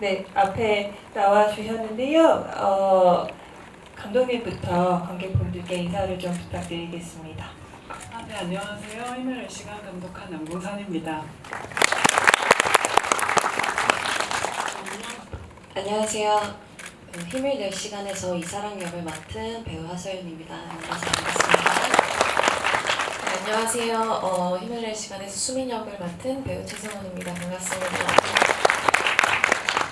네, 앞에 나와 주셨는데요. 감독님부터 관객분들께 인사를 좀 부탁드리겠습니다. 네, 안녕하세요. 힘을 낼 시간 감독한 남궁선입니다. 안녕하세요. 힘을 낼 시간에서 이사랑 역을 맡은 배우 하서연입니다. 만나서 반갑습니다. 안녕하세요. 힘을 낼 시간에서 수민 역을 맡은 배우 최성원입니다. 반갑습니다.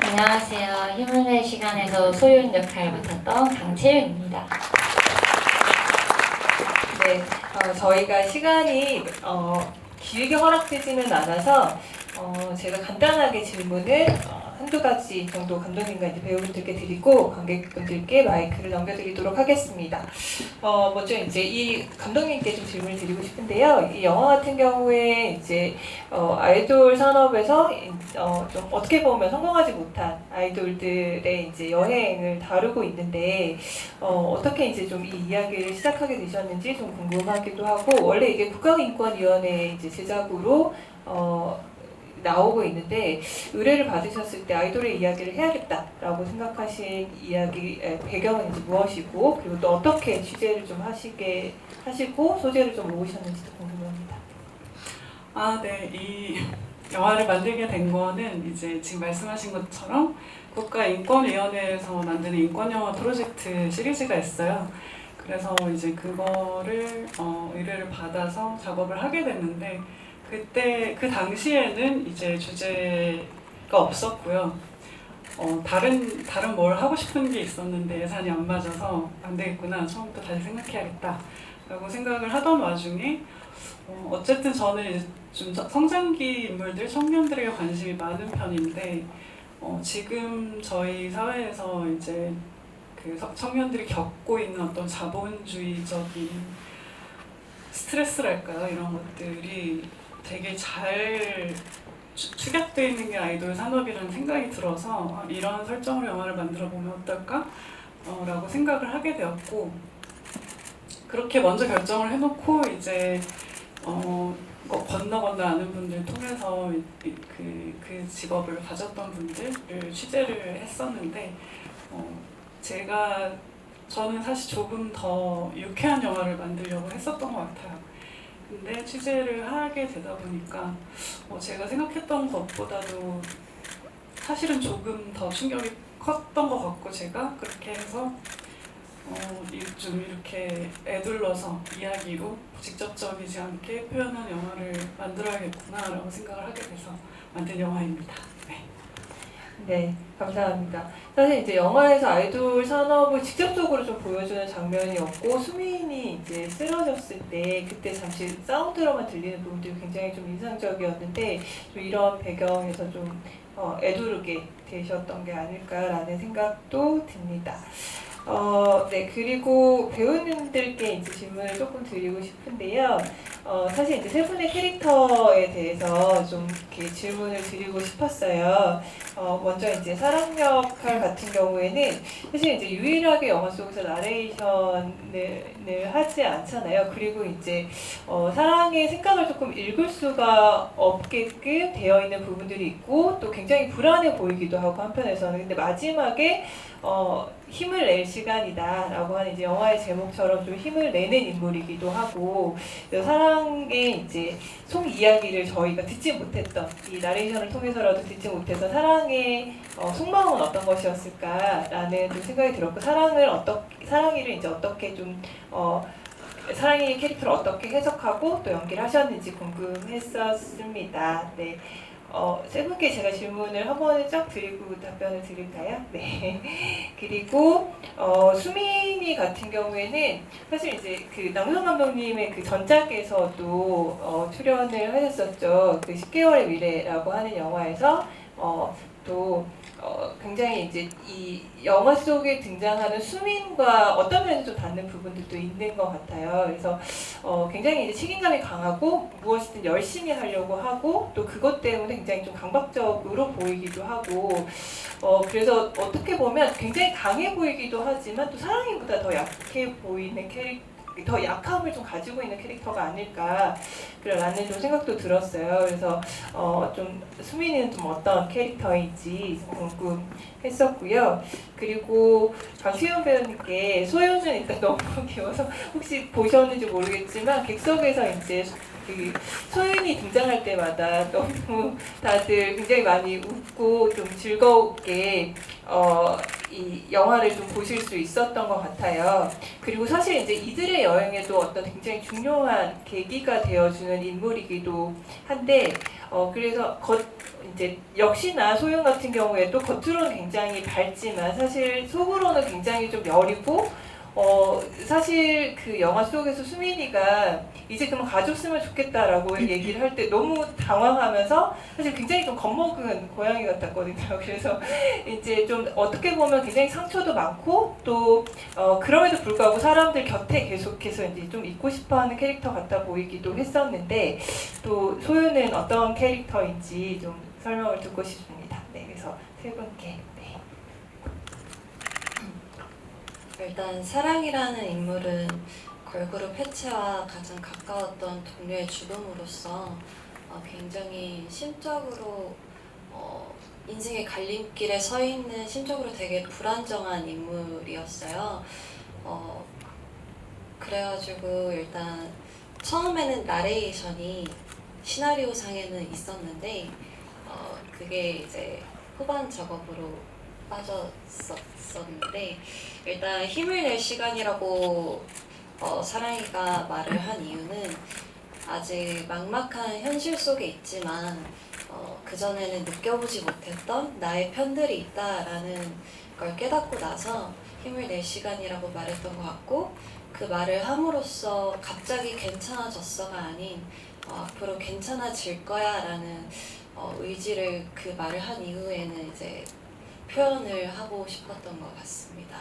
안녕하세요. 힘을 낼 시간에서 소윤 역할을 맡았던 강채윤입니다. 네, 저희가 시간이 길게 허락되지는 않아서 제가 간단하게 질문을 한두 가지 정도 감독님과 이제 배우분들께 드리고 관객분들께 마이크를 넘겨드리도록 하겠습니다. 먼저 이제 이 감독님께 좀 질문을 드리고 싶은데요. 이 영화 같은 경우에 이제 아이돌 산업에서 좀 어떻게 보면 성공하지 못한 아이돌들의 이제 여행을 다루고 있는데 어떻게 이제 좀 이 이야기를 시작하게 되셨는지 좀 궁금하기도 하고, 원래 이게 국가인권위원회 이제 제작으로 나오고 있는데 의뢰를 받으셨을 때 아이돌의 이야기를 해야겠다라고 생각하신 배경은 이제 무엇이고, 그리고 또 어떻게 취재를 좀 하시고 소재를 좀 모으셨는지도 궁금합니다. 네, 이 영화를 만들게 된 거는 이제 지금 말씀하신 것처럼 국가인권위원회에서 만드는 인권영화 프로젝트 시리즈가 있어요. 그래서 이제 그거를 의뢰를 받아서 작업을 하게 됐는데, 그때 그 당시에는 이제 주제가 없었고요. 다른 뭘 하고 싶은 게 있었는데 예산이 안 맞아서 안 되겠구나, 처음부터 다시 생각해야겠다라고 생각을 하던 와중에 어쨌든 저는 이제 좀 성장기 인물들, 청년들에게 관심이 많은 편인데 지금 저희 사회에서 이제 그 청년들이 겪고 있는 어떤 자본주의적인 스트레스랄까요? 이런 것들이 되게 잘 축약되어 있는 게 아이돌 산업이라는 생각이 들어서 이런 설정으로 영화를 만들어 보면 어떨까? 라고 생각을 하게 되었고, 그렇게 먼저 결정을 해놓고 이제 건너 아는 분들 통해서 그 직업을 가졌던 분들을 취재를 했었는데 저는 사실 조금 더 유쾌한 영화를 만들려고 했었던 것 같아요. 근데 취재를 하게 되다 보니까 제가 생각했던 것보다도 사실은 조금 더 충격이 컸던 것 같고, 제가 그렇게 해서 좀 이렇게 애둘러서 이야기로 직접적이지 않게 표현한 영화를 만들어야겠구나라고 생각을 하게 돼서 만든 영화입니다. 네, 감사합니다. 사실 이제 영화에서 아이돌 산업을 직접적으로 좀 보여주는 장면이 없고, 수민이 이제 쓰러졌을 때 그때 잠시 사운드로만 들리는 부분들이 굉장히 좀 인상적이었는데, 좀 이런 배경에서 좀 애두르게 되셨던 게 아닐까라는 생각도 듭니다. 네, 그리고 배우님들께 이제 질문을 조금 드리고 싶은데요. 사실 이제 세 분의 캐릭터에 대해서 좀 이렇게 질문을 드리고 싶었어요. 먼저 이제 사랑 역할 같은 경우에는 사실 이제 유일하게 영화 속에서 나레이션을 하지 않잖아요. 그리고 이제 사랑의 생각을 조금 읽을 수가 없게끔 되어 있는 부분들이 있고, 또 굉장히 불안해 보이기도 하고 한편에서는. 근데 마지막에 힘을 낼 시간이다 라고 하는 이제 영화의 제목처럼 좀 힘을 내는 인물이기도 하고, 사랑의 이제 속 이야기를 저희가 듣지 못했던, 이 나레이션을 통해서라도 듣지 못해서 사랑의 속마음은 어떤 것이었을까라는 좀 생각이 들었고, 사랑이를 이제 어떻게 좀 사랑의 캐릭터를 어떻게 해석하고 또 연기를 하셨는지 궁금했었습니다. 네. 세 분께 제가 질문을 한 번에 쫙 드리고 답변을 드릴까요? 네. 그리고 수민이 같은 경우에는 사실 이제 그 남성 감독님의 그 전작에서도 출연을 하셨었죠. 그 10개월의 미래라고 하는 영화에서 또 굉장히 이제 이 영화 속에 등장하는 수민과 어떤 면에서 좀 닿는 부분들도 있는 것 같아요. 그래서 굉장히 이제 책임감이 강하고 무엇이든 열심히 하려고 하고, 또 그것 때문에 굉장히 좀 강박적으로 보이기도 하고, 그래서 어떻게 보면 굉장히 강해 보이기도 하지만 또 사랑이보다 더 약해 보이는 더 약함을 좀 가지고 있는 캐릭터가 아닐까라는 좀 생각도 들었어요. 그래서 좀 수민이는 좀 어떤 캐릭터인지 궁금했었고요. 그리고 강수현 배우님께 소유는 일단 너무 귀여워서 혹시 보셨는지 모르겠지만 객석에서 이제 그 소윤이 등장할 때마다 너무 다들 굉장히 많이 웃고 좀 즐겁게 이 영화를 좀 보실 수 있었던 것 같아요. 그리고 사실 이제 이들의 여행에도 어떤 굉장히 중요한 계기가 되어주는 인물이기도 한데 그래서 이제 역시나 소윤 같은 경우에도 겉으로는 굉장히 밝지만 사실 속으로는 굉장히 좀 여리고 사실 그 영화 속에서 수민이가 이제 그만 가줬으면 좋겠다라고 얘기를 할 때 너무 당황하면서 사실 굉장히 좀 겁먹은 고양이 같았거든요. 그래서 이제 좀 어떻게 보면 굉장히 상처도 많고 또 그럼에도 불구하고 사람들 곁에 계속해서 이제 좀 있고 싶어하는 캐릭터 같아 보이기도 했었는데 또 소유는 어떤 캐릭터인지 좀 설명을 듣고 싶습니다. 네, 그래서 세 분께. 네. 일단 사랑이라는 인물은 걸그룹 해체와 가장 가까웠던 동료의 죽음으로써 굉장히 심적으로 인생의 갈림길에 서 있는 심적으로 되게 불안정한 인물이었어요. 그래가지고 일단 처음에는 나레이션이 시나리오 상에는 있었는데 그게 이제 후반 작업으로 빠졌었는데 일단 힘을 낼 시간이라고 사랑이가 말을 한 이유는 아직 막막한 현실 속에 있지만 그전에는 느껴보지 못했던 나의 편들이 있다라는 걸 깨닫고 나서 힘을 낼 시간이라고 말했던 것 같고 그 말을 함으로써 갑자기 괜찮아졌어가 아닌 앞으로 괜찮아질 거야 라는 의지를 그 말을 한 이후에는 이제 표현을 하고 싶었던 것 같습니다.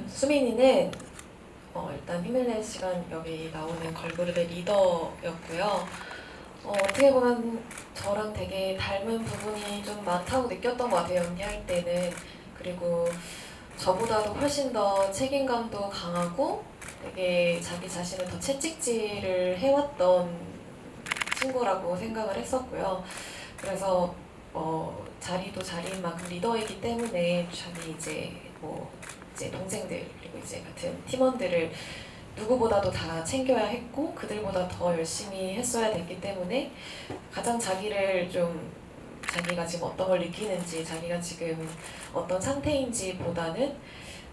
수민이는 일단 힘을 낼 시간 여기 나오는 걸그룹의 리더였고요. 어떻게 보면 저랑 되게 닮은 부분이 좀 많다고 느꼈던 것 같아요, 연기할 때는. 그리고 저보다도 훨씬 더 책임감도 강하고 되게 자기 자신을 더 채찍질을 해왔던 친구라고 생각을 했었고요. 그래서 자리도 자리인 만큼 리더이기 때문에 자기 이제 동생들 그리고 이제 같은 팀원들을 누구보다도 다 챙겨야 했고 그들보다 더 열심히 했어야 됐기 때문에 가장 자기를 좀 자기가 지금 어떤 걸 느끼는지 자기가 지금 어떤 상태인지 보다는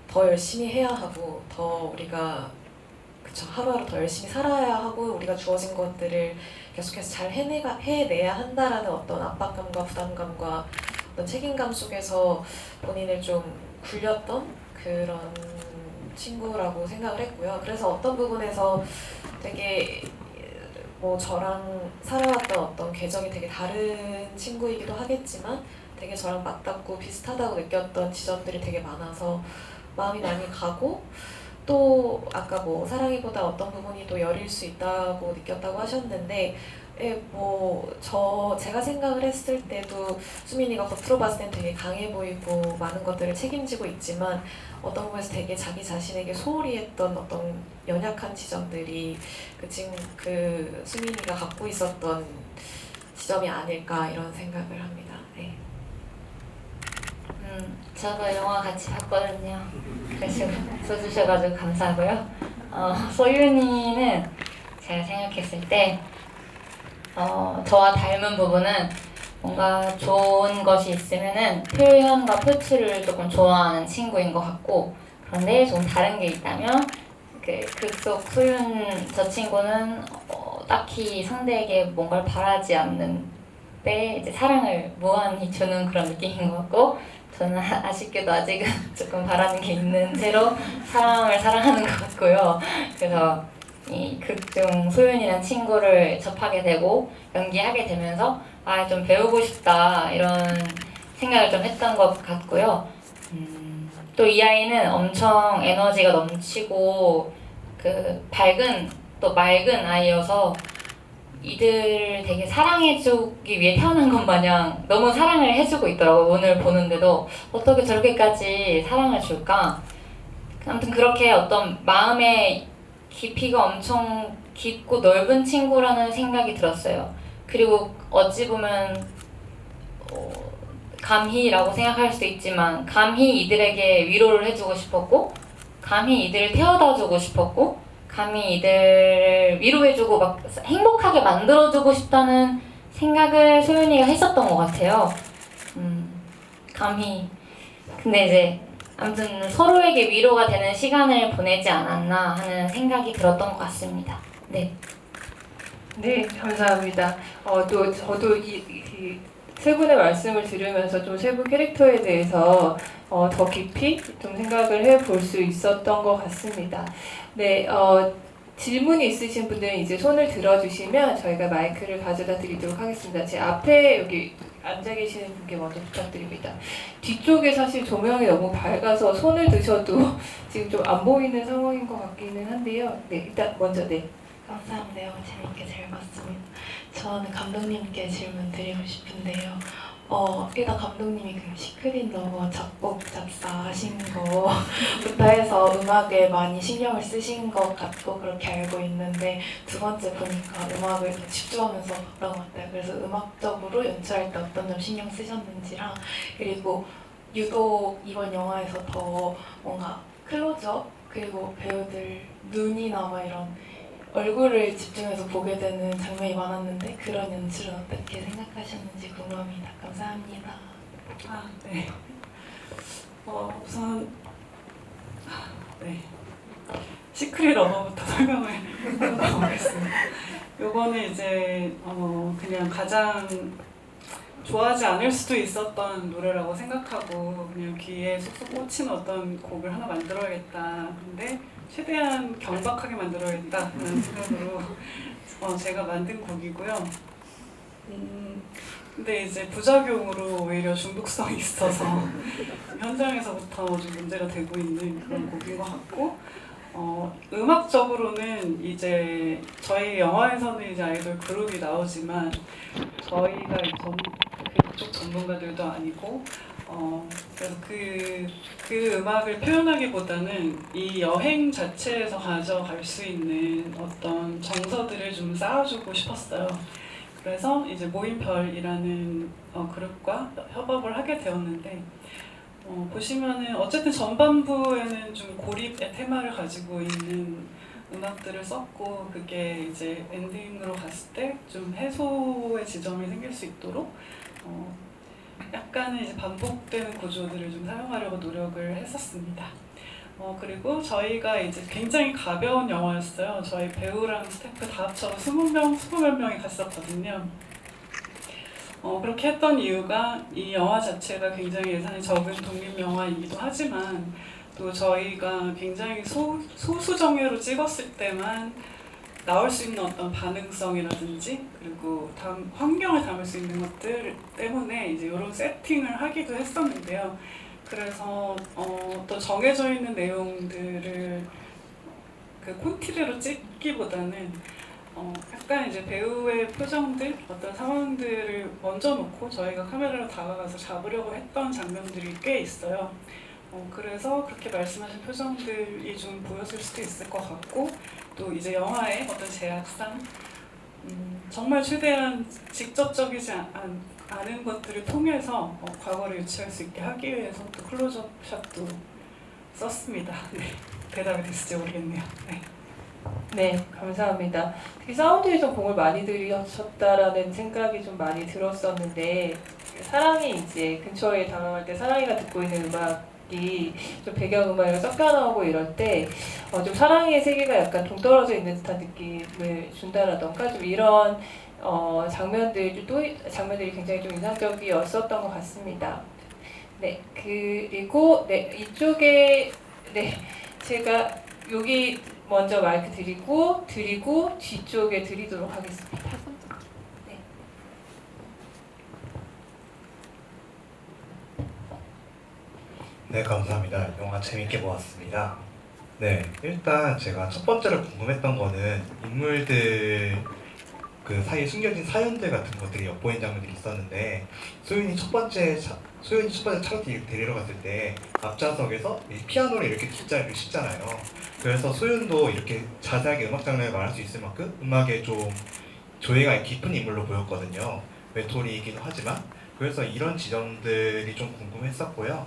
더 열심히 해야 하고 더 우리가 하루하루 더 열심히 살아야 하고 우리가 주어진 것들을 계속해서 잘 해내야 한다라는 어떤 압박감과 부담감과 어떤 책임감 속에서 본인을 좀 굴렸던 그런 친구라고 생각을 했고요. 그래서 어떤 부분에서 되게 저랑 살아왔던 어떤 궤적이 되게 다른 친구이기도 하겠지만 되게 저랑 맞닿고 비슷하다고 느꼈던 지점들이 되게 많아서 마음이 많이 가고 또 아까 사랑이보다 어떤 부분이 또 여릴 수 있다고 느꼈다고 하셨는데 제가 생각을 했을 때도 수민이가 겉으로 봤을 땐 되게 강해 보이고 많은 것들을 책임지고 있지만 어떤 부분에서 되게 자기 자신에게 소홀히 했던 어떤 연약한 지점들이 그 수민이가 갖고 있었던 지점이 아닐까 이런 생각을 합니다. 네. 저도 영화 같이 봤거든요. 그래서 써주셔가지고 감사하고요. 소윤이는 제가 생각했을 때 저와 닮은 부분은 뭔가 좋은 것이 있으면은 표현과 표출을 조금 좋아하는 친구인 것 같고 그런데 좀 다른 게 있다면 극속 소윤 저 친구는 딱히 상대에게 뭔가를 바라지 않는데 이제 사랑을 무한히 주는 그런 느낌인 것 같고 저는 아쉽게도 아직은 조금 바라는 게 있는 채로 사람을 사랑하는 것 같고요. 그래서 이 극중 소윤이라는 친구를 접하게 되고 연기하게 되면서 좀 배우고 싶다 이런 생각을 좀 했던 것 같고요. 또 이 아이는 엄청 에너지가 넘치고 그 밝은 또 맑은 아이여서 이들을 되게 사랑해주기 위해 태어난 것 마냥 너무 사랑을 해주고 있더라고요. 오늘 보는데도 어떻게 저렇게까지 사랑을 줄까? 아무튼 그렇게 어떤 마음의 깊이가 엄청 깊고 넓은 친구라는 생각이 들었어요. 그리고 어찌 보면 감히라고 생각할 수도 있지만 감히 이들에게 위로를 해주고 싶었고 감히 이들을 태워다주고 싶었고 감히 이들을 위로해주고 막 행복하게 만들어주고 싶다는 생각을 소윤이가 했었던 것 같아요. 감히. 근데 이제 아무튼 서로에게 위로가 되는 시간을 보내지 않았나 하는 생각이 들었던 것 같습니다. 네. 네, 감사합니다. 또 저도 이 세 분의 말씀을 들으면서 좀 세 분 캐릭터에 대해서 더 깊이 좀 생각을 해볼 수 있었던 것 같습니다. 네, 질문이 있으신 분들은 이제 손을 들어주시면 저희가 마이크를 가져다 드리도록 하겠습니다. 제 앞에 여기 앉아 계시는 분께 먼저 부탁드립니다. 뒤쪽에 사실 조명이 너무 밝아서 손을 드셔도 지금 좀 안 보이는 상황인 것 같기는 한데요. 네, 일단 먼저 네. 감사합니다. 영화 재밌게 잘 봤습니다. 저는 감독님께 질문 드리고 싶은데요. 일단 감독님이 그 시크릿 러버 작곡 작사하신 거부터 해서 음악에 많이 신경을 쓰신 것 같고 그렇게 알고 있는데 두 번째 보니까 음악을 더 집중하면서 봤던 것 같아요. 그래서 음악적으로 연출할 때 어떤 점 신경 쓰셨는지랑 그리고 유독 이번 영화에서 더 뭔가 클로즈업 그리고 배우들 눈이나 막 이런 얼굴을 집중해서 보게 되는 장면이 많았는데 그런 연출은 어떻게 생각하셨는지 궁금합니다. 감사합니다. 네. 우선 네. 시크릿 러버부터 설명을 해보겠습니다. 요거는 이제 그냥 가장 좋아하지 않을 수도 있었던 노래라고 생각하고 그냥 귀에 쏙쏙 꽂힌 어떤 곡을 하나 만들어야겠다. 근데 최대한 경박하게 만들어야겠다는 생각으로 제가 만든 곡이고요. 근데 이제 부작용으로 오히려 중독성이 있어서 현장에서부터 좀 문제가 되고 있는 그런 곡인 것 같고 음악적으로는 이제 저희 영화에서는 이제 아이돌 그룹이 나오지만 저희가 그쪽 전문가들도 아니고 그래서 그 음악을 표현하기보다는 이 여행 자체에서 가져갈 수 있는 어떤 정서들을 좀 쌓아주고 싶었어요. 그래서 이제 모임별이라는 그룹과 협업을 하게 되었는데 보시면은 어쨌든 전반부에는 좀 고립의 테마를 가지고 있는 음악들을 썼고 그게 이제 엔딩으로 갔을 때 좀 해소의 지점이 생길 수 있도록 약간은 이제 반복되는 구조들을 좀 사용하려고 노력을 했었습니다. 그리고 저희가 이제 굉장히 가벼운 영화였어요. 저희 배우랑 스태프 다 합쳐서 20몇 명이 갔었거든요. 그렇게 했던 이유가 이 영화 자체가 굉장히 예산이 적은 독립 영화이기도 하지만 또 저희가 굉장히 소수 정예로 찍었을 때만 나올 수 있는 어떤 반응성이라든지 그리고 환경을 담을 수 있는 것들 때문에 이제 이런 세팅을 하기도 했었는데요. 그래서 또 정해져 있는 내용들을 그 콘티드로 찍기보다는 약간 이제 배우의 표정들, 어떤 상황들을 먼저 놓고 저희가 카메라로 다가가서 잡으려고 했던 장면들이 꽤 있어요. 그래서 그렇게 말씀하신 표정들이 좀 보였을 수도 있을 것 같고 또 이제 영화의 어떤 제약상 정말 최대한 직접적이지 않은 것들을 통해서 과거를 유치할 수 있게 하기 위해서 또 클로즈업 샷도 썼습니다. 네, 대답이 됐을지 모르겠네요. 네. 네, 감사합니다. 특히 사운드에 좀 공을 많이 들이셨다라는 생각이 좀 많이 들었었는데 사랑이 이제 근처에 다가갈 때 사랑이가 듣고 있는 음악이 좀 배경음악이랑 섞여 나오고 이럴 때 좀 사랑의 세계가 약간 동떨어져 있는 듯한 느낌을 준다라던가 좀 이런 장면들이 굉장히 좀 인상적이었었던 것 같습니다. 네, 그리고 네 이쪽에 네 제가 여기 먼저 마이크 드리고 뒤쪽에 드리도록 하겠습니다. 네. 네, 감사합니다. 영화 재밌게 보았습니다. 네, 일단 제가 첫 번째로 궁금했던 거는 인물들의 그 사이에 숨겨진 사연들 같은 것들이 엿보이는 장면들이 있었는데 소윤이 첫 번째 차로 데리러 갔을 때 앞좌석에서 이 피아노를 이렇게 뒷자리를 씻잖아요. 그래서 소윤도 이렇게 자세하게 음악 장르를 말할 수 있을 만큼 음악에 좀 조예가 깊은 인물로 보였거든요. 외톨이이기도 하지만. 그래서 이런 지점들이 좀 궁금했었고요.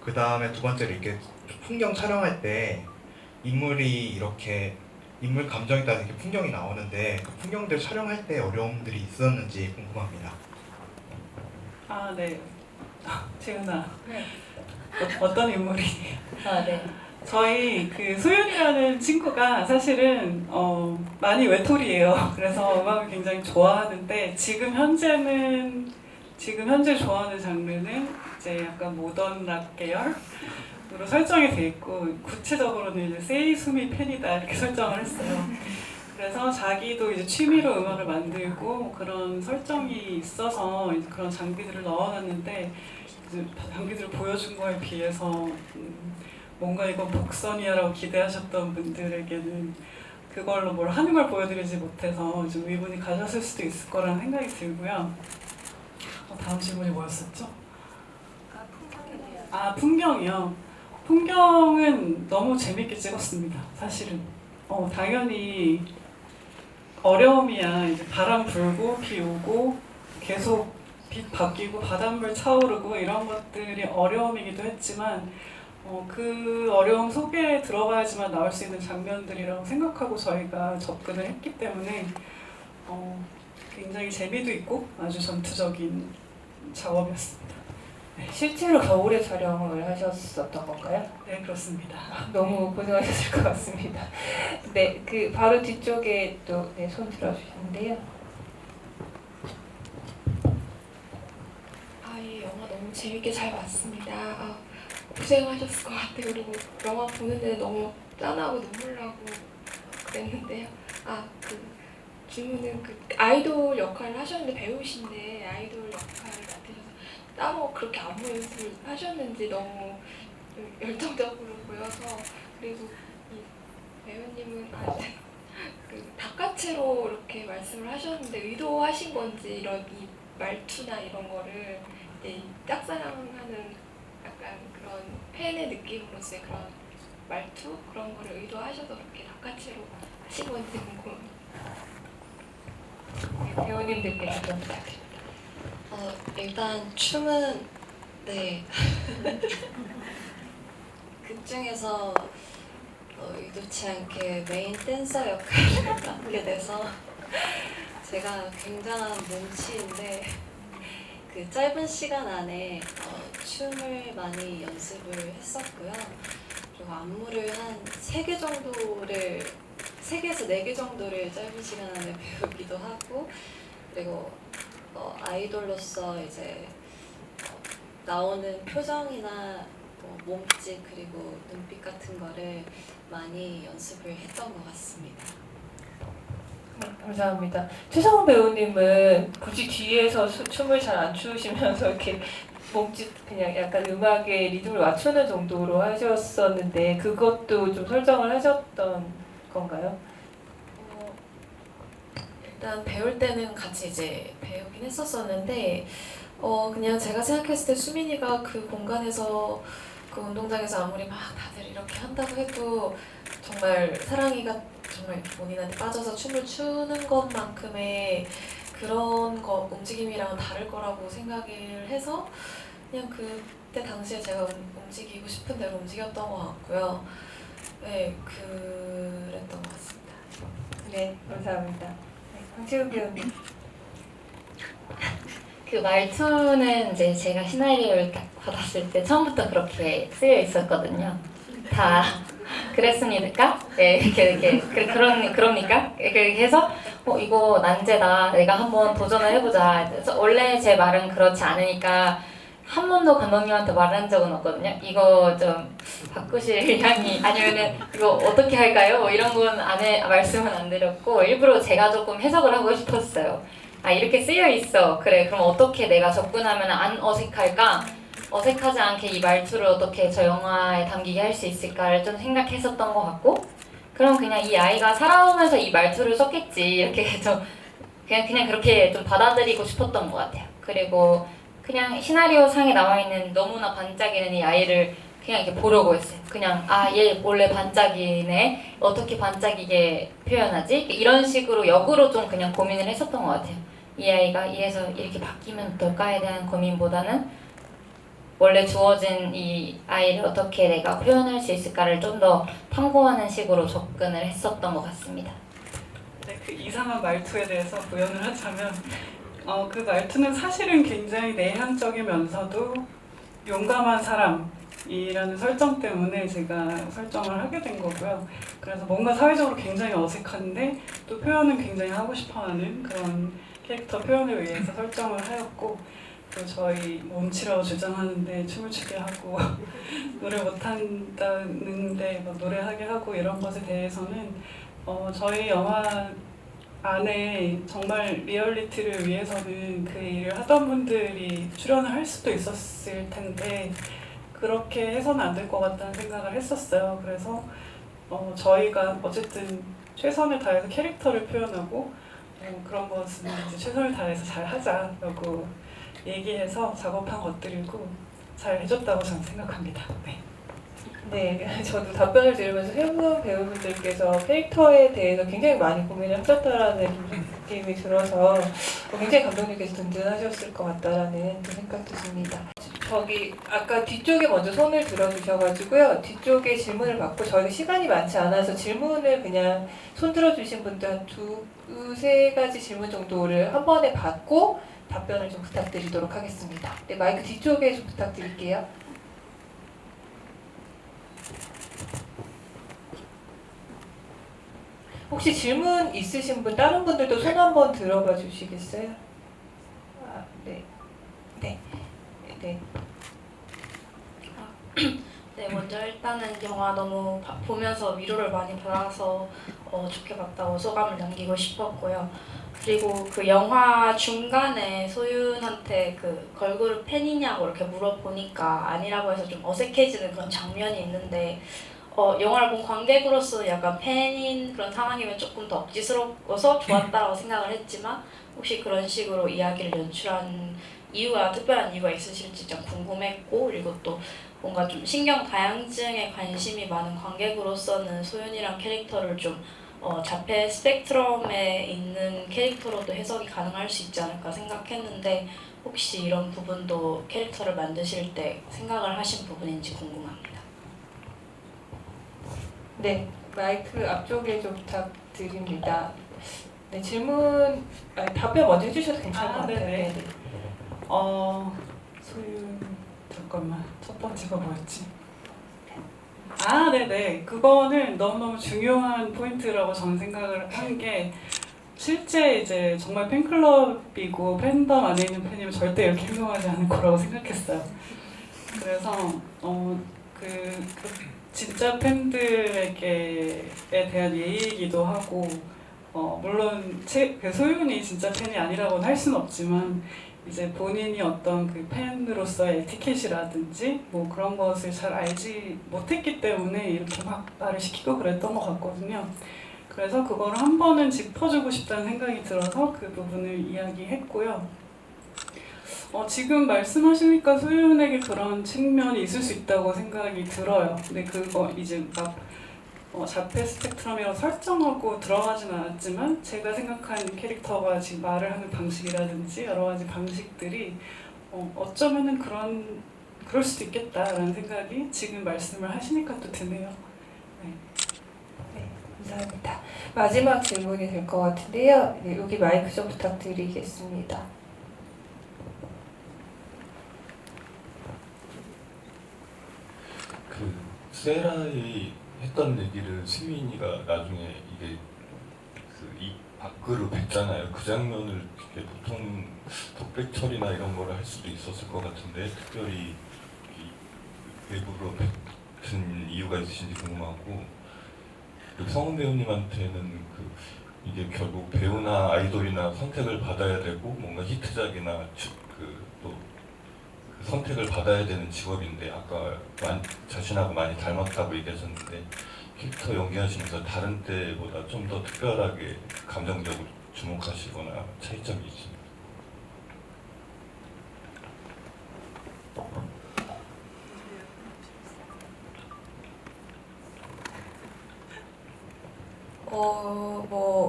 그 다음에 두 번째로 이렇게 풍경 촬영할 때 인물이 이렇게 인물 감정에 따라 이렇게 풍경이 나오는데 그 풍경들 촬영할 때 어려움들이 있었는지 궁금합니다. 아, 네. 재윤아, 네. 어떤 인물이? 아, 네. 저희 그 소윤이라는 친구가 사실은 많이 외톨이에요. 그래서 음악을 굉장히 좋아하는데 지금 현재 좋아하는 장르는 이제 약간 모던 락 계열으로 설정이 돼 있고 구체적으로는 이제 세이수미 팬이다 이렇게 설정을 했어요. 그래서 자기도 이제 취미로 음악을 만들고 그런 설정이 있어서 이제 그런 장비들을 넣어놨는데 이제 장비들을 보여준 거에 비해서 뭔가 이건 복선이야라고 기대하셨던 분들에게는 그걸로 뭘 하는 걸 보여드리지 못해서 좀 의문이 가셨을 수도 있을 거라는 생각이 들고요. 다음 질문이 뭐였었죠? 아, 풍경이요. 풍경은 너무 재밌게 찍었습니다. 사실은 당연히 어려움이야. 이제 바람 불고 비 오고 계속 빛 바뀌고 바닷물 차오르고 이런 것들이 어려움이기도 했지만 그 어려움 속에 들어가야지만 나올 수 있는 장면들이라고 생각하고 저희가 접근을 했기 때문에 굉장히 재미도 있고 아주 전투적인 작업이었습니다. 실제로 겨울에 촬영을 하셨었던 건가요? 네, 그렇습니다. 너무 고생하셨을 것 같습니다. 네, 그 바로 뒤쪽에 또 네, 손 들어주셨는데요. 이 영화 너무 재밌게 잘 봤습니다. 고생하셨을 것 같아요. 그리고 영화 보는데 너무 짠하고 눈물 나고 그랬는데요. 그 질문은 그 아이돌 역할을 하셨는데 배우신데 아이돌 역할을 맡으셔서 따로 그렇게 안무 연습을 하셨는지 너무 열정적으로 보여서 그리고 이 배우님은 그 바깥으로 이렇게 말씀을 하셨는데 의도하신 건지 이런 이 말투나 이런 거를 이제 짝사랑하는 약간 그런 팬의 느낌으로서의 그런 말투 그런 거를 의도하셔서 그렇게 바깥으로 하신 건지 궁금합니다. 네, 배우님들께서 좀 부탁드립니다. 일단 춤은 네 극 중에서 의도치 않게 메인 댄서 역할을 맡게 돼서 제가 굉장한 몸치인데 그 짧은 시간 안에 춤을 많이 연습을 했었고요. 그리고 안무를 한 3개에서 4개 정도를 짧은 시간 안에 배우기도 하고 그리고 아이돌로서 이제 나오는 표정이나 몸짓 그리고 눈빛 같은 거를 많이 연습을 했던 것 같습니다. 네, 감사합니다. 최성훈 배우님은 굳이 뒤에서 춤을 잘 안 추시면서 이렇게 몸짓 그냥 약간 음악에 리듬을 맞추는 정도로 하셨었는데 그것도 좀 설정을 하셨던 건가요? 일단 배울 때는 같이 이제 배우긴 했었었는데 그냥 제가 생각했을 때 수민이가 그 공간에서 그 운동장에서 아무리 막 다들 이렇게 한다고 해도 정말 사랑이가 정말 본인한테 빠져서 춤을 추는 것만큼의 그런 거 움직임이랑은 다를 거라고 생각을 해서 그냥 그때 당시에 제가 움직이고 싶은 대로 움직였던 것 같고요. 네, 그랬던 것 같습니다. 네, 감사합니다. 네, 강채은 배우님. 그 말투는 이제 제가 시나리오를 딱 받았을 때 처음부터 그렇게 쓰여 있었거든요. 다 그랬습니까? 네, 이렇게 그럽니까? 이렇게 해서 이거 난제다. 내가 한번 도전을 해보자. 그래서 원래 제 말은 그렇지 않으니까 한 번도 감독님한테 말한 적은 없거든요. 이거 좀 바꾸실 향이 아니면은 이거 어떻게 할까요? 뭐 이런 건 말씀은 안 드렸고 일부러 제가 조금 해석을 하고 싶었어요. 이렇게 쓰여 있어. 그래, 그럼 어떻게 내가 접근하면 안 어색할까? 어색하지 않게 이 말투를 어떻게 저 영화에 담기게 할 수 있을까를 좀 생각했었던 것 같고 그럼 그냥 이 아이가 살아오면서 이 말투를 썼겠지 이렇게 좀 그냥 그렇게 좀 받아들이고 싶었던 것 같아요. 그리고 그냥 시나리오 상에 나와 있는 너무나 반짝이는 이 아이를 그냥 이렇게 보려고 했어요. 그냥 얘 원래 반짝이네. 어떻게 반짝이게 표현하지? 이런 식으로 역으로 좀 그냥 고민을 했었던 것 같아요. 이 아이가 이래서 이렇게 바뀌면 어떨까에 대한 고민보다는 원래 주어진 이 아이를 어떻게 내가 표현할 수 있을까를 좀 더 탐구하는 식으로 접근을 했었던 것 같습니다. 네, 그 이상한 말투에 대해서 부연을 하자면 그 말투는 사실은 굉장히 내향적이면서도 용감한 사람이라는 설정 때문에 제가 설정을 하게 된 거고요. 그래서 뭔가 사회적으로 굉장히 어색한데 또 표현은 굉장히 하고 싶어하는 그런 캐릭터 표현을 위해서 설정을 하였고, 또 저희 몸치라고 주장하는데 춤을 추게 하고 노래 못한다는데 막 노래하게 하고 이런 것에 대해서는 저희 영화 안에 정말 리얼리티를 위해서는 그 일을 하던 분들이 출연을 할 수도 있었을 텐데 그렇게 해서는 안 될 것 같다는 생각을 했었어요. 그래서 저희가 어쨌든 최선을 다해서 캐릭터를 표현하고 그런 것은 이제 최선을 다해서 잘 하자라고 얘기해서 작업한 것들이고 잘 해줬다고 저는 생각합니다. 네. 네, 저도 답변을 들으면서 세분 배우분들께서 캐릭터에 대해서 굉장히 많이 고민을 하셨다라는 느낌이 들어서 굉장히 감독님께서 든든하셨을 것 같다라는 그 생각도 듭니다. 저기 아까 뒤쪽에 먼저 손을 들어주셔가지고요. 뒤쪽에 질문을 받고 저희가 시간이 많지 않아서 질문을 그냥 손 들어주신 분들 한 두세 가지 질문 정도를 한 번에 받고 답변을 좀 부탁드리도록 하겠습니다. 네, 마이크 뒤쪽에 좀 부탁드릴게요. 혹시 질문 있으신 분, 다른 분들도 손 한번 들어봐 주시겠어요? 네. 네. 네. 네, 먼저 일단은 영화 너무 보면서 위로를 많이 받아서 좋게 봤다고 소감을 남기고 싶었고요. 그리고 그 영화 중간에 소윤한테 그 걸그룹 팬이냐고 이렇게 물어보니까 아니라고 해서 좀 어색해지는 그런 장면이 있는데 영화를 본 관객으로서 약간 팬인 그런 상황이면 조금 더 억지스러워서 좋았다라고 생각을 했지만 혹시 그런 식으로 이야기를 연출한 이유가 특별한 이유가 있으실지 좀 궁금했고, 그리고 또 뭔가 좀 신경 다양증에 관심이 많은 관객으로서는 소윤이란 캐릭터를 좀 자폐 스펙트럼에 있는 캐릭터로도 해석이 가능할 수 있지 않을까 생각했는데 혹시 이런 부분도 캐릭터를 만드실 때 생각을 하신 부분인지 궁금합니다. 네, 마이크 앞쪽에 좀 부탁드립니다. 네, 질문 답변 먼저 해주셔도 괜찮을 것 같아요. 네네. 네, 네. 소윤 잠깐만, 첫 번째가 뭐였지? 네네. 그거는 너무너무 중요한 포인트라고 저는 생각을 한 게, 실제 이제 정말 팬클럽이고 팬덤 안에 있는 팬이면 절대 이렇게 행동하지 않을 거라고 생각했어요. 그래서 그 진짜 팬들에게 대한 예의이기도 하고, 물론 그 소윤이 진짜 팬이 아니라고는 할 수는 없지만 이제 본인이 어떤 그 팬으로서의 에티켓이라든지 뭐 그런 것을 잘 알지 못했기 때문에 이렇게 막 말을 시키고 그랬던 것 같거든요. 그래서 그걸 한 번은 짚어주고 싶다는 생각이 들어서 그 부분을 이야기했고요. 지금 말씀하시니까 소윤에게 그런 측면이 있을 수 있다고 생각이 들어요. 근데 그거 이제 막 자폐 스펙트럼이라고 설정하고 들어가진 않았지만 제가 생각하는 캐릭터가 지금 말을 하는 방식이라든지 여러 가지 방식들이 어쩌면은 그럴 수도 있겠다라는 생각이 지금 말씀을 하시니까 또 드네요. 네. 네, 감사합니다. 마지막 질문이 될 것 같은데요. 네, 여기 마이크 좀 부탁드리겠습니다. 그 세라의 했던 얘기를 수민이가 나중에 이게 이 밖으로 뱉잖아요. 그 장면을 이렇게 보통 독백 처리나 이런 거를 할 수도 있었을 것 같은데 특별히 외부로 뱉은 이유가 있으신지 궁금하고, 그리고 성훈 배우님한테는 이게 결국 배우나 아이돌이나 선택을 받아야 되고 뭔가 히트작이나 또 선택을 받아야 되는 직업인데 아까 자신하고 많이 닮았다고 얘기하셨는데 캐릭터 연기하시면서 다른 때보다 좀 더 특별하게 감정적으로 주목하시거나 차이점이 있습니다.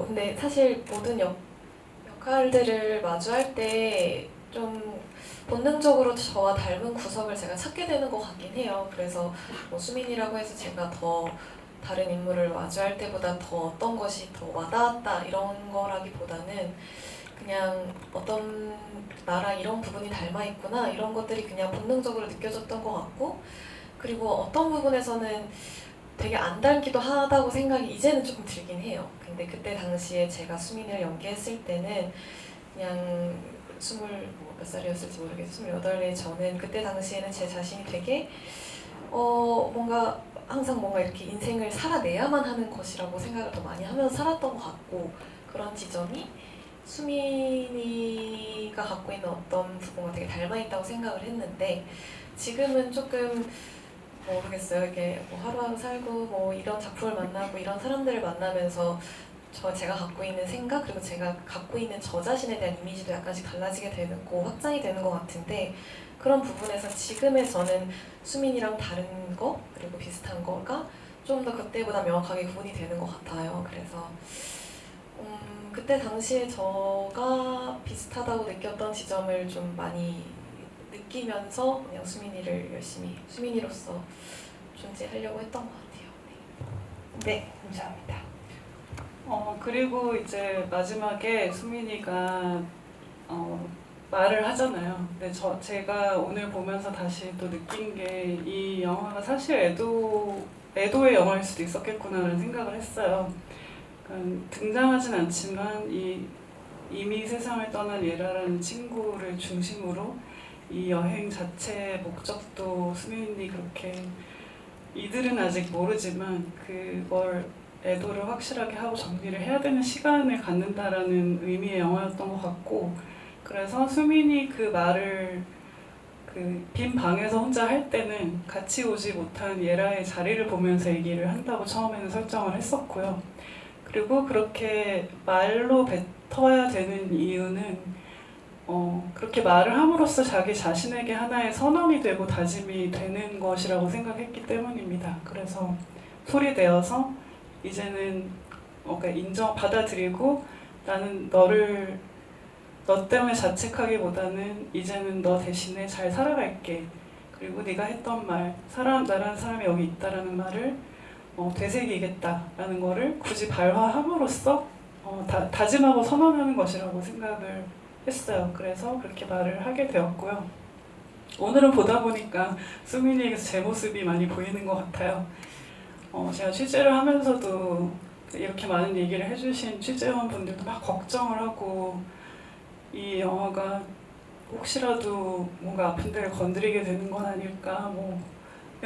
근데 사실 모든 역할들을 마주할 때 좀 본능적으로 저와 닮은 구석을 제가 찾게 되는 것 같긴 해요. 그래서 뭐 수민이라고 해서 제가 더 다른 인물을 마주할 때보다 더 어떤 것이 더 와닿았다 이런 거라기보다는 그냥 어떤 나랑 이런 부분이 닮아 있구나 이런 것들이 그냥 본능적으로 느껴졌던 것 같고, 그리고 어떤 부분에서는 되게 안 닮기도 하다고 생각이 이제는 조금 들긴 해요. 근데 그때 당시에 제가 수민을 연기했을 때는 그냥 몇 살이었을지 모르겠어요. 28에 저는 그때 당시에는 제 자신이 되게 항상 뭔가 이렇게 인생을 살아내야만 하는 것이라고 생각을 더 많이 하면서 살았던 것 같고, 그런 지점이 수민이가 갖고 있는 어떤 부분과 되게 닮아 있다고 생각을 했는데, 지금은 조금 모르겠어요. 이게 뭐 하루하루 살고 뭐 이런 작품을 만나고 이런 사람들을 만나면서 제가 갖고 있는 생각, 그리고 제가 갖고 있는 저 자신에 대한 이미지도 약간씩 달라지게 되는 거, 확장이 되는 것 같은데, 그런 부분에서 지금의 저는 수민이랑 다른 거 그리고 비슷한 거가 좀 더 그때보다 명확하게 구분이 되는 것 같아요. 그래서 그때 당시에 저가 비슷하다고 느꼈던 지점을 좀 많이 느끼면서 그냥 수민이를 열심히 수민이로서 존재하려고 했던 것 같아요. 네, 감사합니다. 그리고 이제 마지막에 수민이가 말을 하잖아요. 근데 제가 오늘 보면서 다시 또 느낀 게 이 영화가 사실 애도의 영화일 수도 있었겠구나라는 생각을 했어요. 그러니까 등장하진 않지만 이미 세상을 떠난 예라라는 친구를 중심으로 이 여행 자체의 목적도 수민이 그렇게 이들은 아직 모르지만 그걸 애도를 확실하게 하고 정리를 해야 되는 시간을 갖는다라는 의미의 영화였던 것 같고, 그래서 수민이 그 말을 그 빈 방에서 혼자 할 때는 같이 오지 못한 예라의 자리를 보면서 얘기를 한다고 처음에는 설정을 했었고요. 그리고 그렇게 말로 뱉어야 되는 이유는 그렇게 말을 함으로써 자기 자신에게 하나의 선언이 되고 다짐이 되는 것이라고 생각했기 때문입니다. 그래서 소리 내어서 이제는 받아들이고 나는 너 때문에 자책하기보다는 이제는 너 대신에 잘 살아갈게. 그리고 네가 했던 말, 나라는 사람이 여기 있다라는 말을 되새기겠다라는 거를 굳이 발화함으로써 다짐하고 선언하는 것이라고 생각을 했어요. 그래서 그렇게 말을 하게 되었고요. 오늘은 보다 보니까 수민이에게서 제 모습이 많이 보이는 것 같아요. 제가 취재를 하면서도 이렇게 많은 얘기를 해주신 취재원분들도 막 걱정을 하고 이 영화가 혹시라도 뭔가 아픈 데를 건드리게 되는 건 아닐까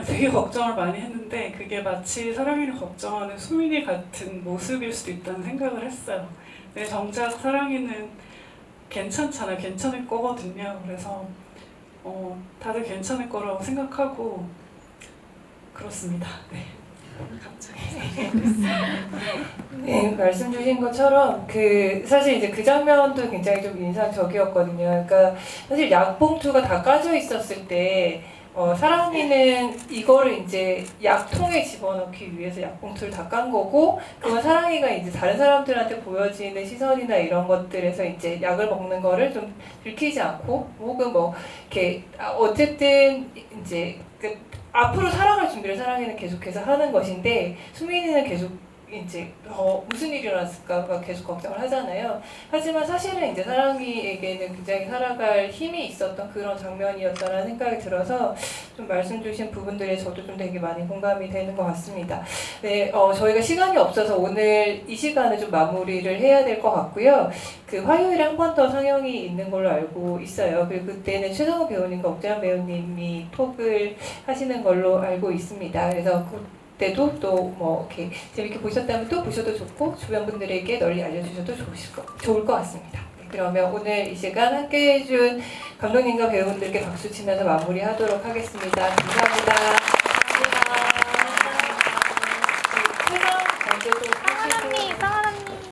되게 걱정을 많이 했는데, 그게 마치 사랑이를 걱정하는 수민이 같은 모습일 수도 있다는 생각을 했어요. 근데 정작 사랑이는 괜찮잖아요. 괜찮을 거거든요. 그래서 다들 괜찮을 거라고 생각하고 그렇습니다. 네. 네, 말씀 주신 것처럼 사실 이제 그 장면도 굉장히 좀 인상적이었거든요. 그러니까 사실 약봉투가 다 까져 있었을 때 사랑이는 이거를 이제 약통에 집어넣기 위해서 약봉투를 다 깐 거고, 그건 사랑이가 이제 다른 사람들한테 보여지는 시선이나 이런 것들에서 이제 약을 먹는 거를 좀 들키지 않고, 혹은 이렇게 어쨌든 이제 앞으로 살아갈 준비를 사랑이는 계속해서 하는 것인데, 수민이는 계속 이제 무슨 일이 일어났을까가 계속 걱정을 하잖아요. 하지만 사실은 이제 사랑이에게는 굉장히 살아갈 힘이 있었던 그런 장면이었다라는 생각이 들어서 좀 말씀 주신 부분들에 저도 좀 되게 많이 공감이 되는 것 같습니다. 네, 저희가 시간이 없어서 오늘 이 시간을 좀 마무리를 해야 될 것 같고요. 화요일에 한 번 더 상영이 있는 걸로 알고 있어요. 그리고 그때는 최성우 배우님과 옥재현 배우님이 톡을 하시는 걸로 알고 있습니다. 그래서 때도 또 이렇게 재밌게 보셨다면 또 보셔도 좋고, 주변 분들에게 널리 알려주셔도 좋을 것 같습니다. 네, 그러면 오늘 이 시간 함께 해준 감독님과 배우분들께 박수 치면서 마무리하도록 하겠습니다. 감사합니다.